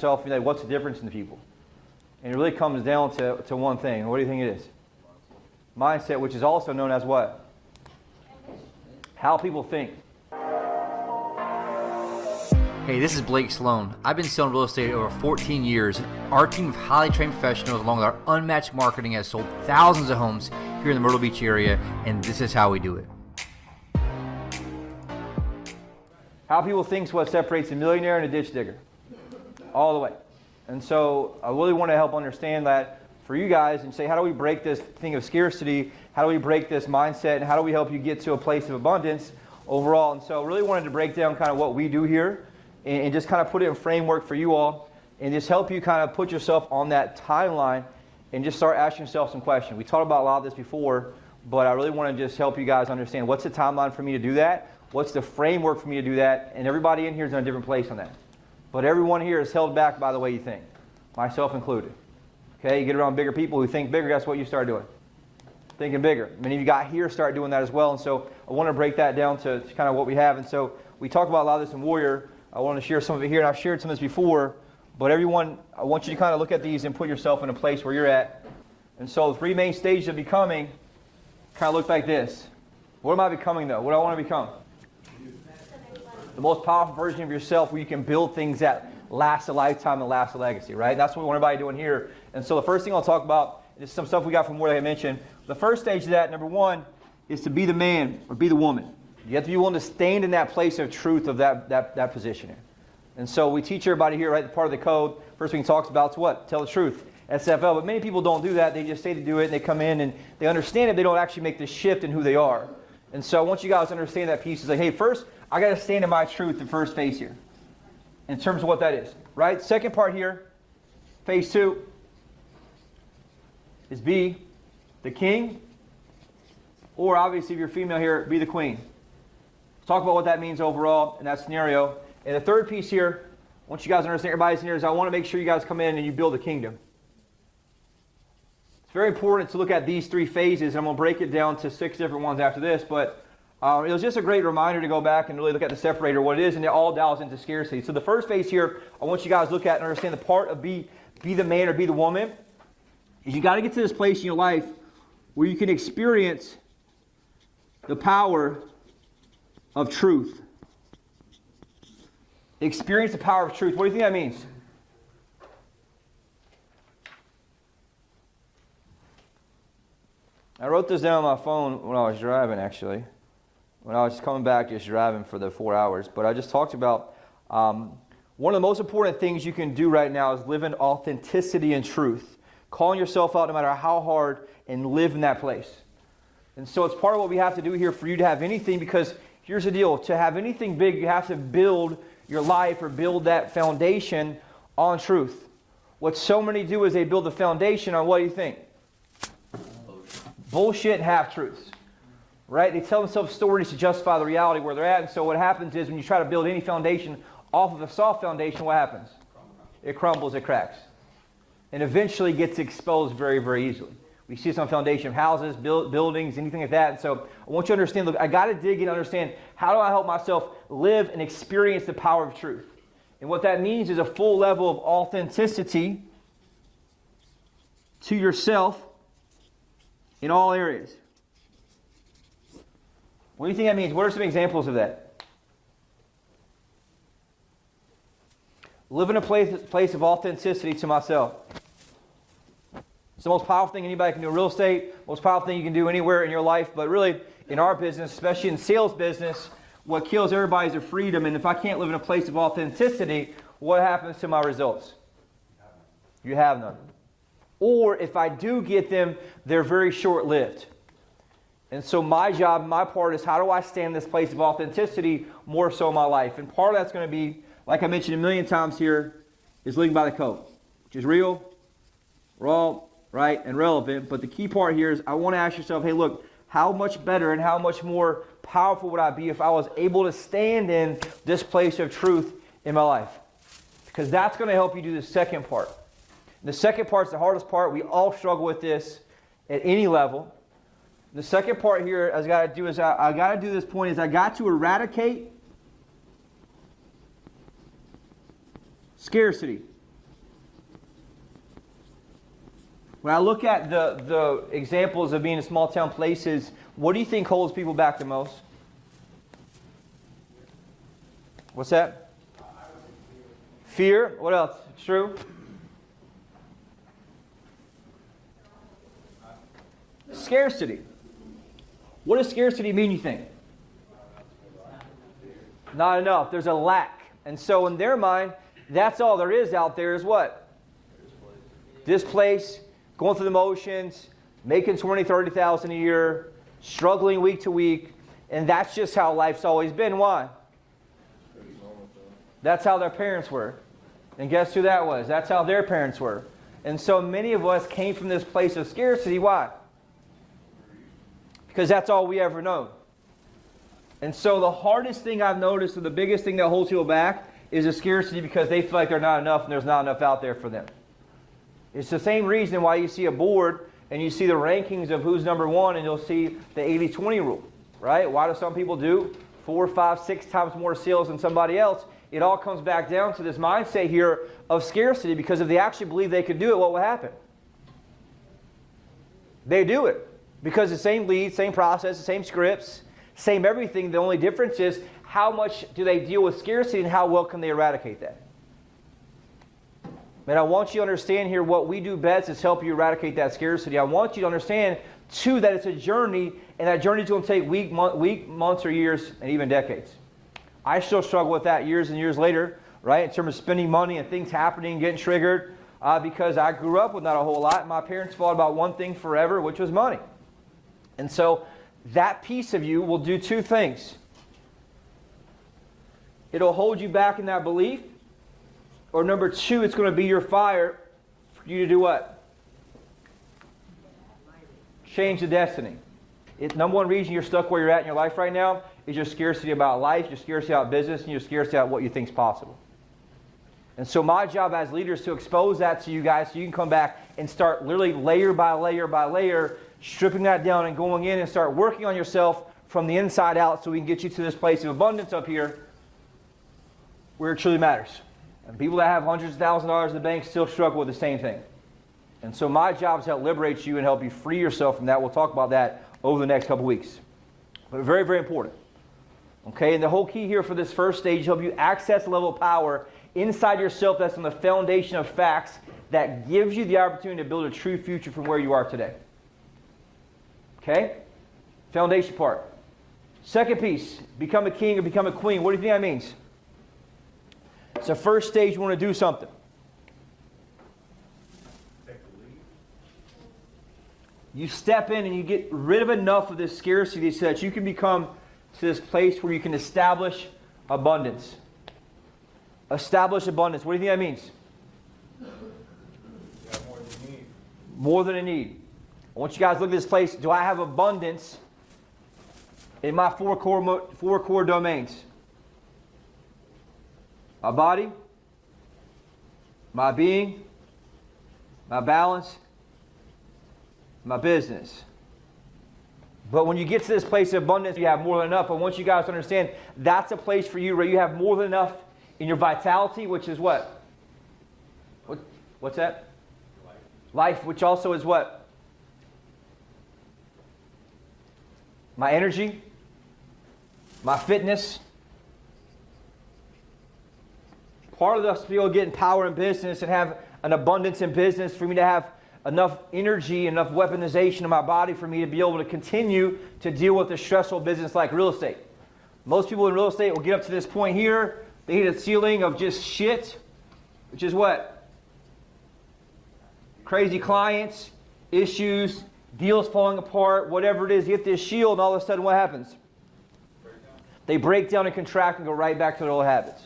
yourself, like, what's the difference in the people? And it really comes down to one thing. What do you think it is? Mindset, which is also known as what? How people think. Hey, this is Blake Sloan. I've been selling real estate over 14 years. Our team of highly trained professionals, along with our unmatched marketing, has sold thousands of homes here in the Myrtle Beach area, and this is how we do it. How people think is what separates a millionaire and a ditch digger. All the way. And so I really want to help understand that for you guys and say, how do we break this thing of scarcity? How do we break this mindset? And how do we help you get to a place of abundance overall? And so I really wanted to break down kind of what we do here and just kind of put it in framework for you all and just help you kind of put yourself on that timeline and just start asking yourself some questions. We talked about a lot of this before, but I really want to just help you guys understand what's the timeline for me to do that, what's the framework for me to do that, and everybody in here is in a different place on that. But everyone here is held back by the way you think, myself included. Okay, you get around bigger people who think bigger, guess what you start doing? Thinking bigger. Many of you got here start doing that as well, and so I want to break that down to kind of what we have. And so we talk about a lot of this in Warrior. I want to share some of it here, and I've shared some of this before, but everyone, I want you to kind of look at these and put yourself in a place where you're at. And so the three main stages of becoming kind of look like this. What am I becoming, though? What do I want to become? The most powerful version of yourself where you can build things that last a lifetime and last a legacy, right? That's what we want everybody doing here. And so the first thing I'll talk about is some stuff we got from where I mentioned. The first stage of that, number one, is to be the man or be the woman. You have to be willing to stand in that place of truth of that position. And so we teach everybody here, right, the part of the code. First thing he talks about is what? Tell the truth. SFL. But many people don't do that. They just say to do it, and they come in and they understand it. They don't actually make the shift in who they are. And so I want you guys to understand that piece. It's like, hey, first, I got to stand in my truth, the first phase here, in terms of what that is, right? Second part here, phase 2, is be the king, or obviously if you're female here, be the queen. Let's talk about what that means overall in that scenario. And the third piece here, I want you guys to understand everybody's in here, is I want to make sure you guys come in and you build a kingdom. It's very important to look at these three phases. I'm going to break it down to 6 different ones after this, but it was just a great reminder to go back and really look at the separator, what it is, and it all dials into scarcity. So the first phase here, I want you guys to look at and understand the part of be the man or be the woman, is you got to get to this place in your life where you can experience the power of truth. Experience the power of truth. What do you think that means? I wrote this down on my phone when I was driving, actually. When I was coming back just driving for the 4 hours. But I just talked about one of the most important things you can do right now is live in authenticity and truth. Calling yourself out no matter how hard and live in that place. And so it's part of what we have to do here for you to have anything, because here's the deal. To have anything big, you have to build your life or build that foundation on truth. What so many do is they build the foundation on, what do you think? Bullshit and half-truths. Right? They tell themselves stories to justify the reality where they're at. And so what happens is when you try to build any foundation off of a soft foundation, what happens? It crumbles, it cracks. And eventually gets exposed very, very easily. We see this on foundation of houses, buildings, anything like that. And so I want you to understand, look, I got to dig in and understand, how do I help myself live and experience the power of truth? And what that means is a full level of authenticity to yourself in all areas. What do you think that means? What are some examples of that? Live in a place of authenticity to myself. It's the most powerful thing anybody can do in real estate, most powerful thing you can do anywhere in your life, but really in our business, especially in sales business, what kills everybody is their freedom. And if I can't live in a place of authenticity, what happens to my results? You have none. Or if I do get them, they're very short-lived. And so my job, my part is, how do I stand in this place of authenticity more so in my life? And part of that's going to be, like I mentioned a million times here, is living by the code, which is real, raw, right, and relevant. But the key part here is I want to ask yourself, hey, look, how much better and how much more powerful would I be if I was able to stand in this place of truth in my life? Because that's going to help you do the second part. And the second part is the hardest part. We all struggle with this at any level. The second part here I got to do is I got to do this point is I got to eradicate scarcity. When I look at the examples of being in small town places, what do you think holds people back the most? What's that? Fear. What else? True. Scarcity. What does scarcity mean, you think? Not enough. There's a lack. And so in their mind, that's all there is out there is what? Displaced, going through the motions, making $20,000, $30,000 a year, struggling week to week, and that's just how life's always been. Why? That's how their parents were. And guess who that was? That's how their parents were. And so many of us came from this place of scarcity. Why? Because that's all we ever known. And so the hardest thing I've noticed, or the biggest thing that holds people back, is the scarcity because they feel like they're not enough and there's not enough out there for them. It's the same reason why you see a board and you see the rankings of who's number one and you'll see the 80-20 rule, right? Why do some people do 4, 5, 6 times more sales than somebody else? It all comes back down to this mindset here of scarcity, because if they actually believe they could do it, what will happen? They do it. Because the same leads, same process, the same scripts, same everything. The only difference is how much do they deal with scarcity and how well can they eradicate that? And I want you to understand here what we do best is help you eradicate that scarcity. I want you to understand, too, that it's a journey, and that journey is going to take weeks, months, or years, and even decades. I still struggle with that years and years later, right, in terms of spending money and things happening, getting triggered, because I grew up with not a whole lot. My parents fought about one thing forever, which was money. And so that piece of you will do two things. It'll hold you back in that belief. Or number two, it's going to be your fire for you to do what? Change the destiny. Number one reason you're stuck where you're at in your life right now is your scarcity about life, your scarcity about business, and your scarcity about what you think is possible. And so my job as leader is to expose that to you guys so you can come back and start literally layer by layer by layer, stripping that down and going in and start working on yourself from the inside out so we can get you to this place of abundance up here where it truly matters. And people that have hundreds of thousands of dollars in the bank still struggle with the same thing. And so my job is to help liberate you and help you free yourself from that. We'll talk about that over the next couple weeks. But very, very important. Okay, and the whole key here for this first stage is help you access a level of power inside yourself that's on the foundation of facts that gives you the opportunity to build a true future from where you are today. Okay? Foundation part. Second piece, become a king or become a queen. What do you think that means? It's the first stage you want to do something. You step in and you get rid of enough of this scarcity so that you can become to this place where you can establish abundance. Establish abundance. What do you think that means? You have more than you need. More than a need. I want you guys to look at this place. Do I have abundance in my four core domains? My body, my being, my balance, my business. But when you get to this place of abundance, you have more than enough. I want you guys to understand that's a place for you where you have more than enough in your vitality, which is what? What's that? Life, which also is what? My energy, my fitness. Part of us to be able to get in power in business and have an abundance in business, for me to have enough energy, enough weaponization in my body for me to be able to continue to deal with a stressful business like real estate. Most people in real estate will get up to this point here, they hit a ceiling of just shit, which is what? Crazy clients, issues, deals falling apart, whatever it is. You hit this shield and all of a sudden what happens? They break down and contract and go right back to their old habits.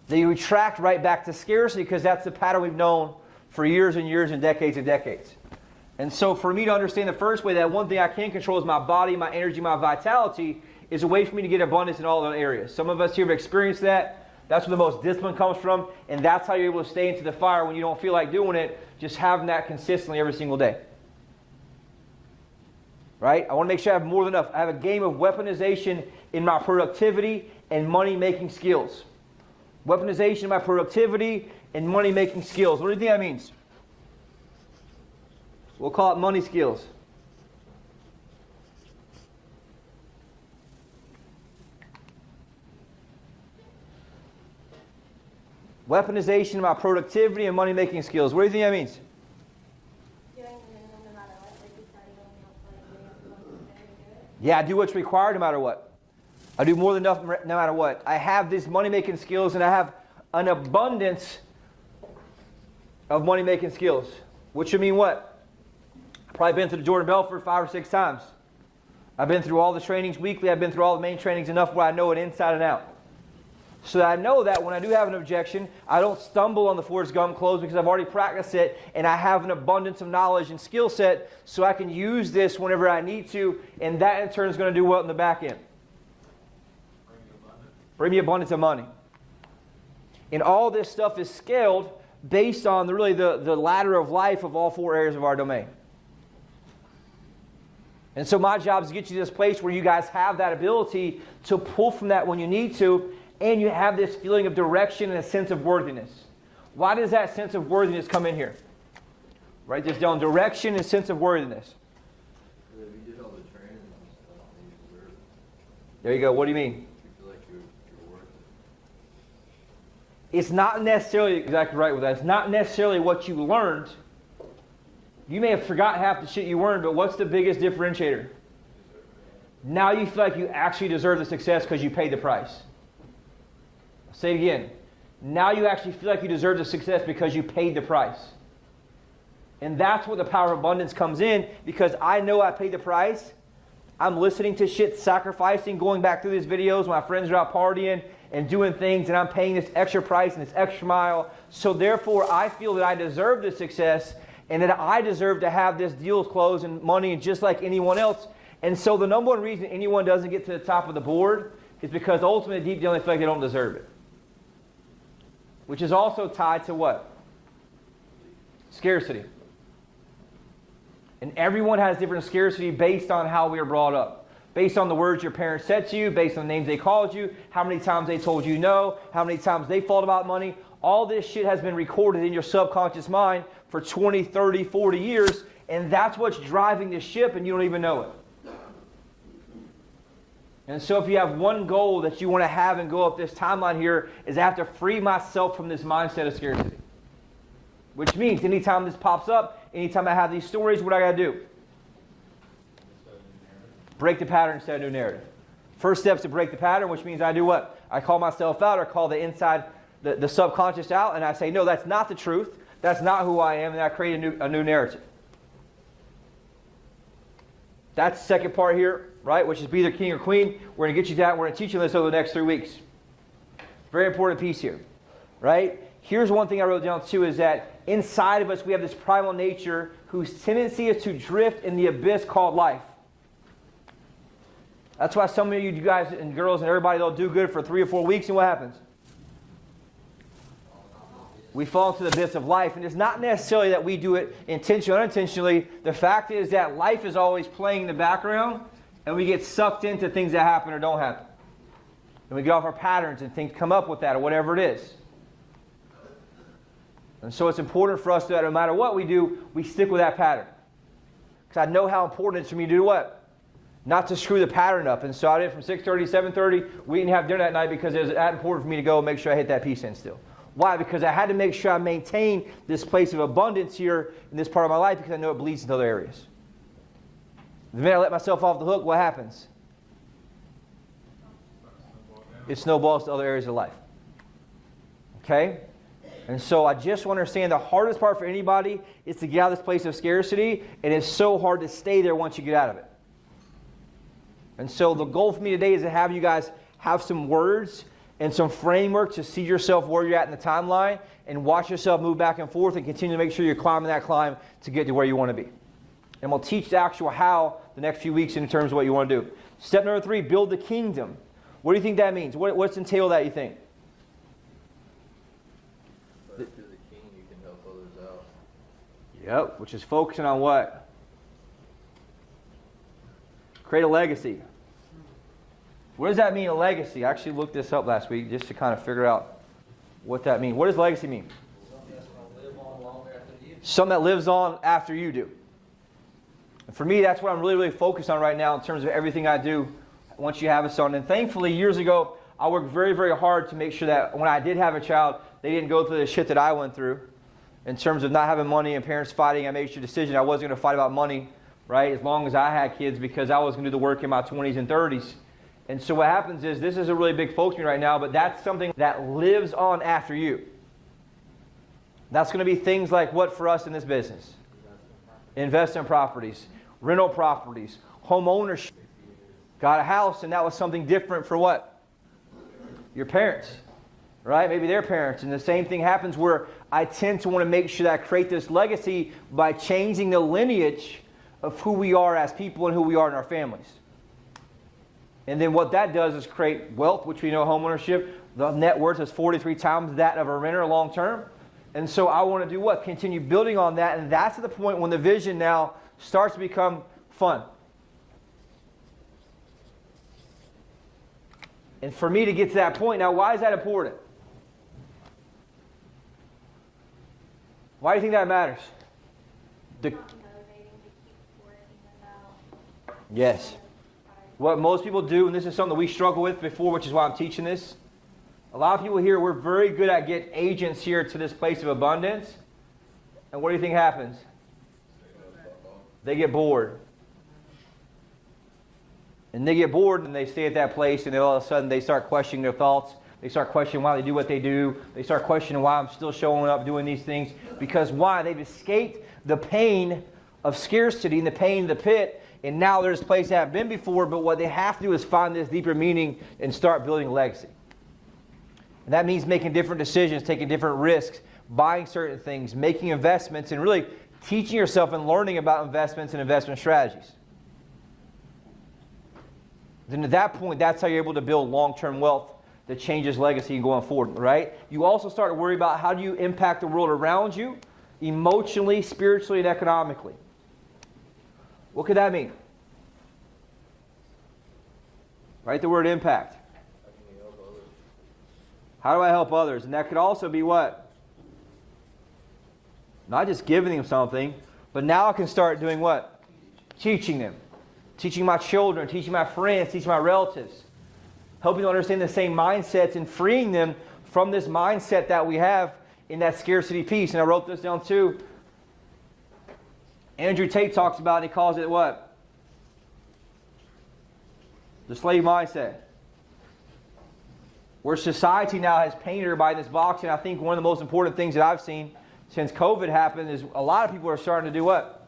They retract right back to scarcity because that's the pattern we've known for years and years and decades and decades. And so for me to understand the first way that one thing I can control is my body, my energy, my vitality is a way for me to get abundance in all other areas. Some of us here have experienced that. That's where the most discipline comes from. And that's how you're able to stay into the fire when you don't feel like doing it, just having that consistently every single day. Right? I want to make sure I have more than enough. I have a game of weaponization in my productivity and money-making skills. Weaponization of my productivity and money-making skills. What do you think that means? We'll call it money skills. Weaponization of my productivity and money-making skills. What do you think that means? Yeah, I do what's required no matter what. I do more than enough no matter what. I have these money-making skills, and I have an abundance of money-making skills. Which would mean what? I've probably been through the Jordan Belfort 5 or 6 times. I've been through all the trainings weekly. I've been through all the main trainings enough where I know it inside and out. So that I know that when I do have an objection, I don't stumble on the Forrest Gump close because I've already practiced it and I have an abundance of knowledge and skill set so I can use this whenever I need to, and that in turn is going to do what in the back end? Bring me abundance of money. And all this stuff is scaled based on the ladder of life of all 4 areas of our domain. And so my job is to get you to this place where you guys have that ability to pull from that when you need to, and you have this feeling of direction and a sense of worthiness. Why does that sense of worthiness come in here? Write this down. Direction and sense of worthiness. If you did all the training and stuff, then you deserve it. There you go. What do you mean? You feel like you're worth it. It's not necessarily, exactly right with that, it's not necessarily what you learned. You may have forgotten half the shit you learned, but what's the biggest differentiator? Now you feel like you actually deserve the success because you paid the price. I'll say it again. Now you actually feel like you deserve the success because you paid the price. And that's where the power of abundance comes in, because I know I paid the price. I'm listening to shit, sacrificing, going back through these videos when my friends are out partying and doing things, and I'm paying this extra price and this extra mile. So therefore, I feel that I deserve the success and that I deserve to have this deal closed and money just like anyone else. And so the number one reason anyone doesn't get to the top of the board is because ultimately, deep down, they feel like they don't deserve it. Which is also tied to what? Scarcity. And everyone has different scarcity based on how we are brought up. Based on the words your parents said to you, based on the names they called you, how many times they told you no, how many times they thought about money. All this shit has been recorded in your subconscious mind for 20, 30, 40 years, and that's what's driving the ship, and you don't even know it. And so if you have one goal that you want to have and go up this timeline here, is I have to free myself from this mindset of scarcity. Which means anytime this pops up, anytime I have these stories, what do I got to do? Break the pattern, set a new narrative. First step is to break the pattern, which means I do what? I call myself out, or call the inside, the subconscious out, and I say, no, that's not the truth. That's not who I am, and I create a new narrative. That's the second part here, right, which is be either king or queen. We're going to get you that. We're going to teach you this over the next 3 weeks. Very important piece here, right? Here's one thing I wrote down too, is that inside of us we have this primal nature whose tendency is to drift in the abyss called life. That's why some of you guys and girls and everybody, they'll do good for 3 or 4 weeks, and what happens? We fall into the abyss of life. And it's not necessarily that we do it intentionally or unintentionally. The fact is that life is always playing in the background, and we get sucked into things that happen or don't happen. And we get off our patterns, and things come up with that, or whatever it is. And so it's important for us that no matter what we do, we stick with that pattern. Because I know how important it is for me to do what? Not to screw the pattern up. And so I did from 6:30 to 7:30. We didn't have dinner that night because it was that important for me to go and make sure I hit that piece in still. Why? Because I had to make sure I maintain this place of abundance here in this part of my life, because I know it bleeds into other areas. The minute I let myself off the hook, what happens? It snowballs to other areas of life. Okay? And so I just want to understand the hardest part for anybody is to get out of this place of scarcity, and it's so hard to stay there once you get out of it. And so the goal for me today is to have you guys have some words and some framework to see yourself where you're at in the timeline, and watch yourself move back and forth and continue to make sure you're climbing that climb to get to where you want to be. And we'll teach the actual how the next few weeks in terms of what you want to do. Step number 3, build the kingdom. What do you think that means? What's entailed that, you think? But if you're the king, you can help others out. Yep, which is focusing on what? Create a legacy. What does that mean, a legacy? I actually looked this up last week just to kind of figure out what that means. What does legacy mean? Something that's going to live on long after you. Something that lives on after you do. For me, that's what I'm really, really focused on right now in terms of everything I do once you have a son. And thankfully, years ago, I worked very, very hard to make sure that when I did have a child, they didn't go through the shit that I went through. In terms of not having money and parents fighting, I made sure the decision I wasn't going to fight about money, right, as long as I had kids, because I was going to do the work in my 20s and 30s. And so what happens is, this is a really big focus for me right now, but that's something that lives on after you. That's going to be things like what for us in this business? Investment properties, rental properties, home ownership. Got a house, and that was something different for what? Your parents, right? Maybe their parents. And the same thing happens where I tend to want to make sure that I create this legacy by changing the lineage of who we are as people and who we are in our families. And then what that does is create wealth, which we know homeownership, the net worth is 43 times that of a renter long term. And so I want to do what? Continue building on that. And that's at the point when the vision now starts to become fun. And for me to get to that point, now why is that important? Why do you think that matters? Yes. What most people do, and this is something we struggle with before, which is why I'm teaching this. A lot of people here, we're very good at getting agents here to this place of abundance. And what do you think happens? They get bored. And they get bored and they stay at that place, and then all of a sudden they start questioning their thoughts. They start questioning why they do what they do. They start questioning why I'm still showing up doing these things. Because why? They've escaped the pain of scarcity and the pain of the pit. And now there's a place they haven't been before, but what they have to do is find this deeper meaning and start building a legacy. And that means making different decisions, taking different risks, buying certain things, making investments, and really teaching yourself and learning about investments and investment strategies. Then at that point, that's how you're able to build long-term wealth that changes legacy and going forward, right? You also start to worry about how do you impact the world around you, emotionally, spiritually, and economically. What could that mean? Write the word impact. How do I help others? And that could also be what? Not just giving them something, but now I can start doing what? Teaching them. Teaching my children, teaching my friends, teaching my relatives. Helping them understand the same mindsets and freeing them from this mindset that we have in that scarcity piece. And I wrote this down too. Andrew Tate talks about it, he calls it what? The slave mindset. Where society now has painted everybody in this box, and I think one of the most important things that I've seen since COVID happened is a lot of people are starting to do what?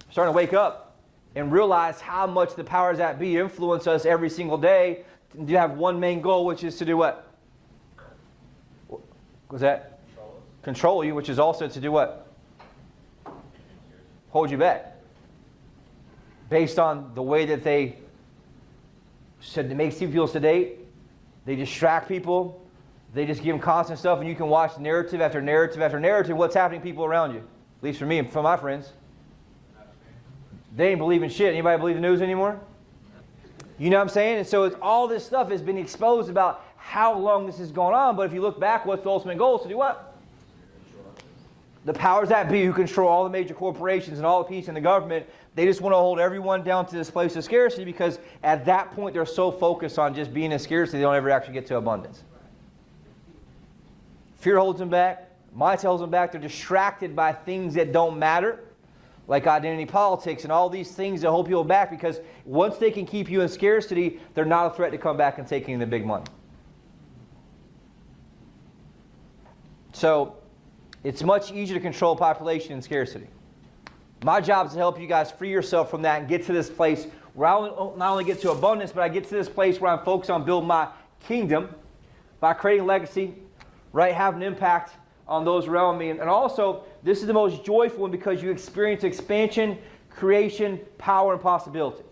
Starting to wake up and realize how much the powers that be influence us every single day. You have one main goal, which is to do what? Was that? Control you, which is also to do what? Hold you back. Based on the way that they said it makes you feel sedate. They distract people. They just give them constant stuff, and you can watch narrative after narrative after narrative. What's happening to people around you? At least for me and for my friends. They ain't believing shit. Anybody believe the news anymore? You know what I'm saying? And so all this stuff has been exposed about how long this has gone on. But if you look back, what's the ultimate goal? Is to do what? The powers that be who control all the major corporations and all the piece in the government, they just want to hold everyone down to this place of scarcity because at that point they're so focused on just being in scarcity they don't ever actually get to abundance. Fear holds them back. Mindset holds them back. They're distracted by things that don't matter, like identity politics and all these things that hold people back because once they can keep you in scarcity, they're not a threat to come back and taking the big money. So it's much easier to control population in scarcity. My job is to help you guys free yourself from that and get to this place where I not only get to abundance, but I get to this place where I'm focused on building my kingdom by creating legacy, right? Have an impact on those around me. And also, this is the most joyful one because you experience expansion, creation, power, and possibility.